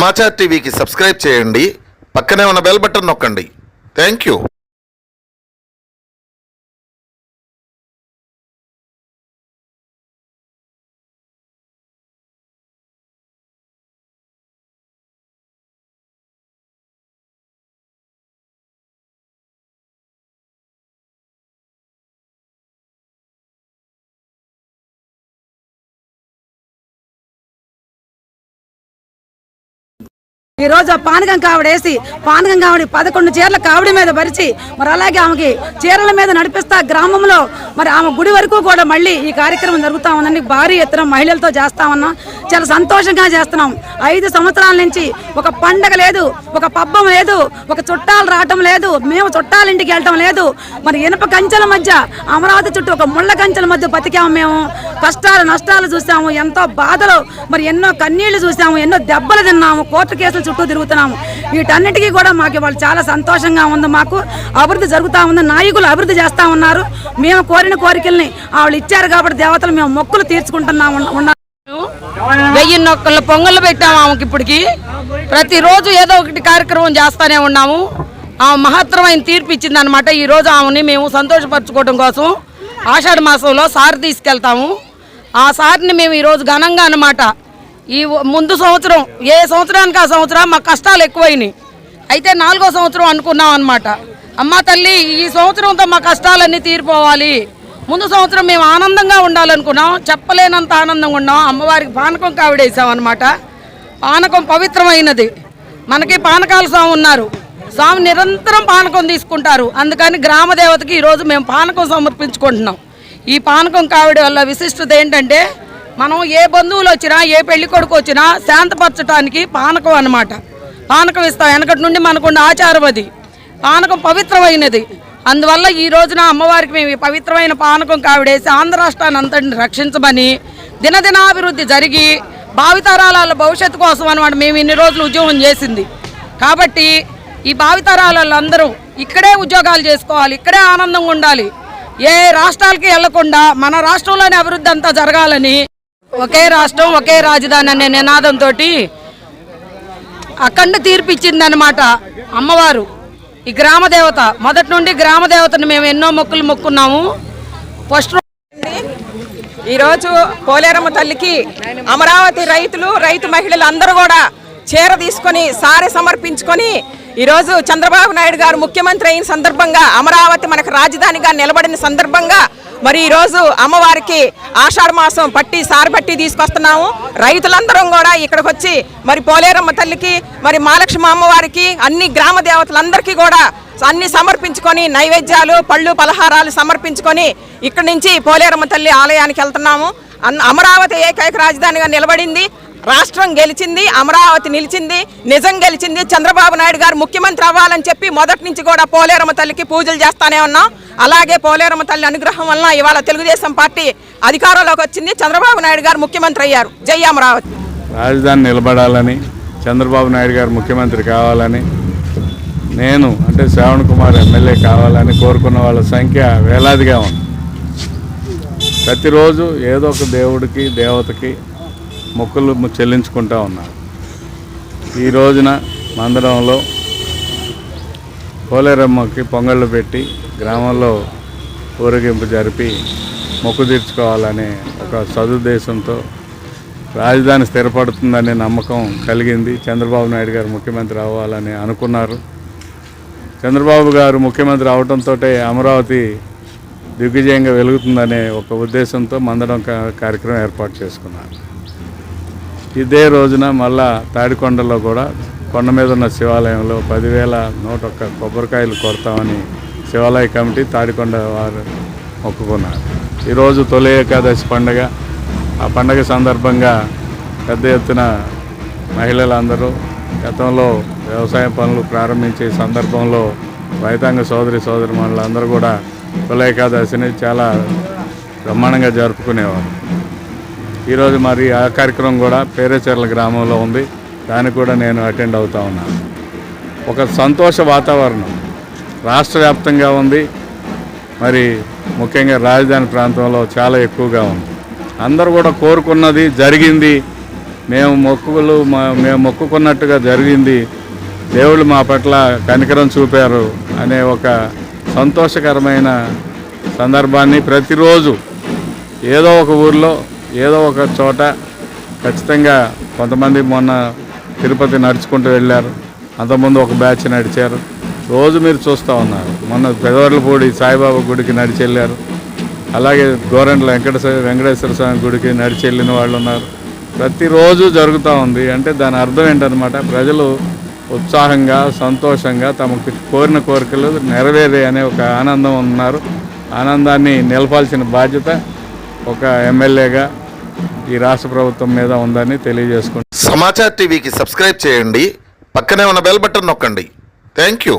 సమాచార్ టీవీకి సబ్స్క్రైబ్ చేయండి, పక్కనే ఉన్న బెల్ బటన్ నొక్కండి. Thank you. ఈ రోజు పానకం కావిడేసి పానకం కావిడి 11 చీరల కావిడి మీద పరిచి మరి అలాగే ఆమెకి చీరల మీద నడిపిస్తా గ్రామంలో మరి ఆమె గుడి వరకు కూడా మళ్ళీ ఈ కార్యక్రమం జరుగుతూ ఉందండి. భారీ ఎత్తున మహిళలతో చేస్తా ఉన్నాం, చాలా సంతోషంగా చేస్తున్నాం. 5 సంవత్సరాల నుంచి ఒక పండగ లేదు, ఒక పబ్బం లేదు, ఒక చుట్టాలు రావటం లేదు, మేము చుట్టాలింటికి వెళ్ళటం లేదు. మరి ఇనప కంచెల మధ్య అమరావతి చుట్టూ ఒక ముళ్ళ కంచెల మధ్య బతికాము. మేము కష్టాలు నష్టాలు చూసాము, ఎంతో బాధలు, మరి ఎన్నో కన్నీళ్లు చూసాము, ఎన్నో దెబ్బలు తిన్నాము, కోర్టు కేసులు చుట్టూ తిరుగుతున్నాము. వీటన్నిటికీ కూడా మాకు వాళ్ళు చాలా సంతోషంగా ఉంది. మాకు అభివృద్ధి జరుగుతూ ఉంది, నాయకులు అభివృద్ధి చేస్తూ ఉన్నారు. మేము కోరిన కోరికల్ని వాళ్ళు ఇచ్చారు కాబట్టి దేవతలు మేము మొక్కులు తీర్చుకుంటున్నాము. 1000 నొక్కల పొంగళ్ళు పెట్టాము ఆమెకి. ఇప్పటికి ప్రతిరోజు ఏదో ఒకటి కార్యక్రమం చేస్తూనే ఉన్నాము. ఆమె మహత్తరమైన తీర్పు ఇచ్చింది అనమాట. ఈరోజు ఆమెని మేము సంతోషపరచుకోవడం కోసం ఆషాఢ మాసంలో సారి తీసుకెళ్తాము. ఆ సారిని మేము ఈరోజు ఘనంగా అనమాట. ఈ ముందు సంవత్సరం ఏ సంవత్సరానికి ఆ సంవత్సరం మా కష్టాలు ఎక్కువైనాయి. అయితే 4వ సంవత్సరం అనుకున్నాం అనమాట. అమ్మ తల్లి ఈ సంవత్సరంతో మా కష్టాలన్నీ తీరిపోవాలి, ముందు సంవత్సరం మేము ఆనందంగా ఉండాలనుకున్నాం. చెప్పలేనంత ఆనందంగా ఉన్నాం. అమ్మవారికి పానకం కావిడేసాం అనమాట. పానకం పవిత్రమైనది. మనకి పానకాల స్వామి ఉన్నారు, స్వామి నిరంతరం పానకం తీసుకుంటారు. అందుకని గ్రామ దేవతకి ఈరోజు మేము పానకం సమర్పించుకుంటున్నాం. ఈ పానకం కావిడ వల్ల విశిష్టత ఏంటంటే, మనం ఏ బంధువులు వచ్చినా ఏ పెళ్లి కొడుకు వచ్చినా శాంతపరచడానికి పానకం అన్నమాట. పానకం ఇస్తాం. వెనకటి నుండి మనకున్న ఆచారం అది. పానకం పవిత్రమైనది. అందువల్ల ఈ రోజున అమ్మవారికి మేము ఈ పవిత్రమైన పానకం కావిడేసి ఆంధ్ర రాష్ట్రాన్ని అంతటిని రక్షించమని దినదినాభివృద్ధి జరిగి భావితరాల భవిష్యత్తు కోసం అనమాట మేము ఇన్ని రోజులు ఉద్యోగం చేసింది. కాబట్టి ఈ భావితరాలందరూ ఇక్కడే ఉద్యోగాలు చేసుకోవాలి, ఇక్కడే ఆనందంగా ఉండాలి, ఏ రాష్ట్రాలకి వెళ్లకుండా మన రాష్ట్రంలోనే అభివృద్ధి అంతా జరగాలని ఒకే రాష్ట్రం ఒకే రాజధాని అనే నినాదంతో అఖండ తీర్పు ఇచ్చిందనమాట అమ్మవారు. ఈ గ్రామ దేవత మొదటి నుండి గ్రామ దేవతను మేము ఎన్నో మొక్కులు మొక్కున్నాము. ఫస్ట్ ఈరోజు పోలేరమ్మ తల్లికి అమరావతి రైతు మహిళలు అందరూ కూడా చీర తీసుకొని సారె సమర్పించుకొని ఈరోజు చంద్రబాబు నాయుడు గారు ముఖ్యమంత్రి అయిన సందర్భంగా అమరావతి మనకు రాజధానిగా నిలబడిన సందర్భంగా మరి ఈరోజు అమ్మవారికి ఆషాఢ మాసం సారి పట్టి తీసుకొస్తున్నాము. రైతులందరం కూడా ఇక్కడికి వచ్చి మరి పోలేరమ్మ తల్లికి మరి మహాలక్ష్మి అమ్మవారికి అన్ని గ్రామ దేవతలందరికీ కూడా అన్ని సమర్పించుకొని నైవేద్యాలు పళ్ళు పలహారాలు సమర్పించుకొని ఇక్కడి నుంచి పోలేరమ్మ తల్లి ఆలయానికి వెళ్తున్నాము. అమరావతి ఏకైక రాజధానిగా నిలబడింది. రాష్ట్రం గెలిచింది, అమరావతి నిలిచింది, నిజం గెలిచింది. చంద్రబాబు నాయుడు గారు ముఖ్యమంత్రి అవ్వాలని చెప్పి మొదటి నుంచి కూడా పోలేరమ్మ తల్లికి పూజలు చేస్తానే ఉన్నాం. అలాగే పోలేరమ్మ తల్లి అనుగ్రహం వలన ఇవాళ తెలుగుదేశం పార్టీ అధికారంలోకి వచ్చింది. చంద్రబాబు నాయుడు గారు ముఖ్యమంత్రి అయ్యారు. జై అమరావతి. రాజధాని నిలబడాలని, చంద్రబాబు నాయుడు గారు ముఖ్యమంత్రి కావాలని, నేను అంటే శ్రావణ్ కుమార్ ఎమ్మెల్యే కావాలని కోరుకున్న వాళ్ళ సంఖ్య వేలాదిగా ఉంది. ప్రతిరోజు ఏదో ఒక దేవుడికి దేవతకి మొక్కులు చెల్లించుకుంటూ ఉన్నారు. ఈ రోజున మందడంలో పోలేరమ్మకి పొంగళ్ళు పెట్టి గ్రామంలో ఊరేగింపు జరిపి మొక్కు తీర్చుకోవాలనే ఒక సదుద్దేశంతో రాజధాని స్థిరపడుతుందనే నమ్మకం కలిగింది. చంద్రబాబు నాయుడు గారు ముఖ్యమంత్రి అవ్వాలని అనుకున్నారు. చంద్రబాబు గారు ముఖ్యమంత్రి అవడంతో అమరావతి దిగ్విజయంగా వెలుగుతుందనే ఒక ఉద్దేశంతో మందడం కార్యక్రమం ఏర్పాటు చేసుకున్నారు. ఇదే రోజున మళ్ళా తాడికొండలో కూడా కొండ మీద ఉన్న శివాలయంలో 10,101 కొబ్బరికాయలు కొడతామని శివాలయ కమిటీ తాడికొండ వారు మొక్కుకున్నారు. ఈరోజు తొలి ఏకాదశి పండుగ. ఆ పండుగ సందర్భంగా పెద్ద ఎత్తున మహిళలందరూ గతంలో వ్యవసాయ పనులు ప్రారంభించే సందర్భంలో రైతాంగ సోదరిమణులందరూ కూడా తొలి ఏకాదశిని చాలా బ్రహ్మాండంగా జరుపుకునేవారు. ఈరోజు మరి ఆ కార్యక్రమం కూడా పేరేచెర్ల గ్రామంలో ఉంది. దానికి కూడా నేను అటెండ్ అవుతా ఉన్నాను. ఒక సంతోష వాతావరణం రాష్ట్ర వ్యాప్తంగా ఉంది. మరి ముఖ్యంగా రాజధాని ప్రాంతంలో చాలా ఎక్కువగా ఉంది. అందరూ కూడా కోరుకున్నది జరిగింది. మేము మొక్కుకున్నట్టుగా జరిగింది, దేవుళ్ళు మా పట్ల కనికరం చూపారు అనే ఒక సంతోషకరమైన సందర్భాన్ని ప్రతిరోజు ఏదో ఒక ఊర్లో ఏదో ఒక చోట ఖచ్చితంగా కొంతమంది మొన్న తిరుపతి నడుచుకుంటూ వెళ్ళారు, అంతకుముందు ఒక బ్యాచ్ నడిచారు. రోజు మీరు చూస్తూ ఉన్నారు. మొన్న పెదవర్లపూడి సాయిబాబా గుడికి నడిచి వెళ్ళారు, అలాగే గోరంట్ల వెంకటేశ్వర స్వామి గుడికి నడిచి వెళ్ళిన వాళ్ళు ఉన్నారు. ప్రతిరోజు జరుగుతూ ఉంది. అంటే దాని అర్థం ఏంటన్నమాట, ప్రజలు ఉత్సాహంగా సంతోషంగా తమకు కోరిన కోరికలు నెరవేరే అనే ఒక ఆనందం ఉన్నారు. ఆనందాన్ని నిలపాల్సిన బాధ్యత ఒక ఎమ్మెల్యేగా ఈ రాష్ట్ర ప్రభుత్వం మీద ఉందని తెలియజేసుకుంటున్నాను. సమాచార్ టీవీకి సబ్స్క్రైబ్ చేయండి, పక్కనే ఉన్న బెల్ బటన్ నొక్కండి. Thank you.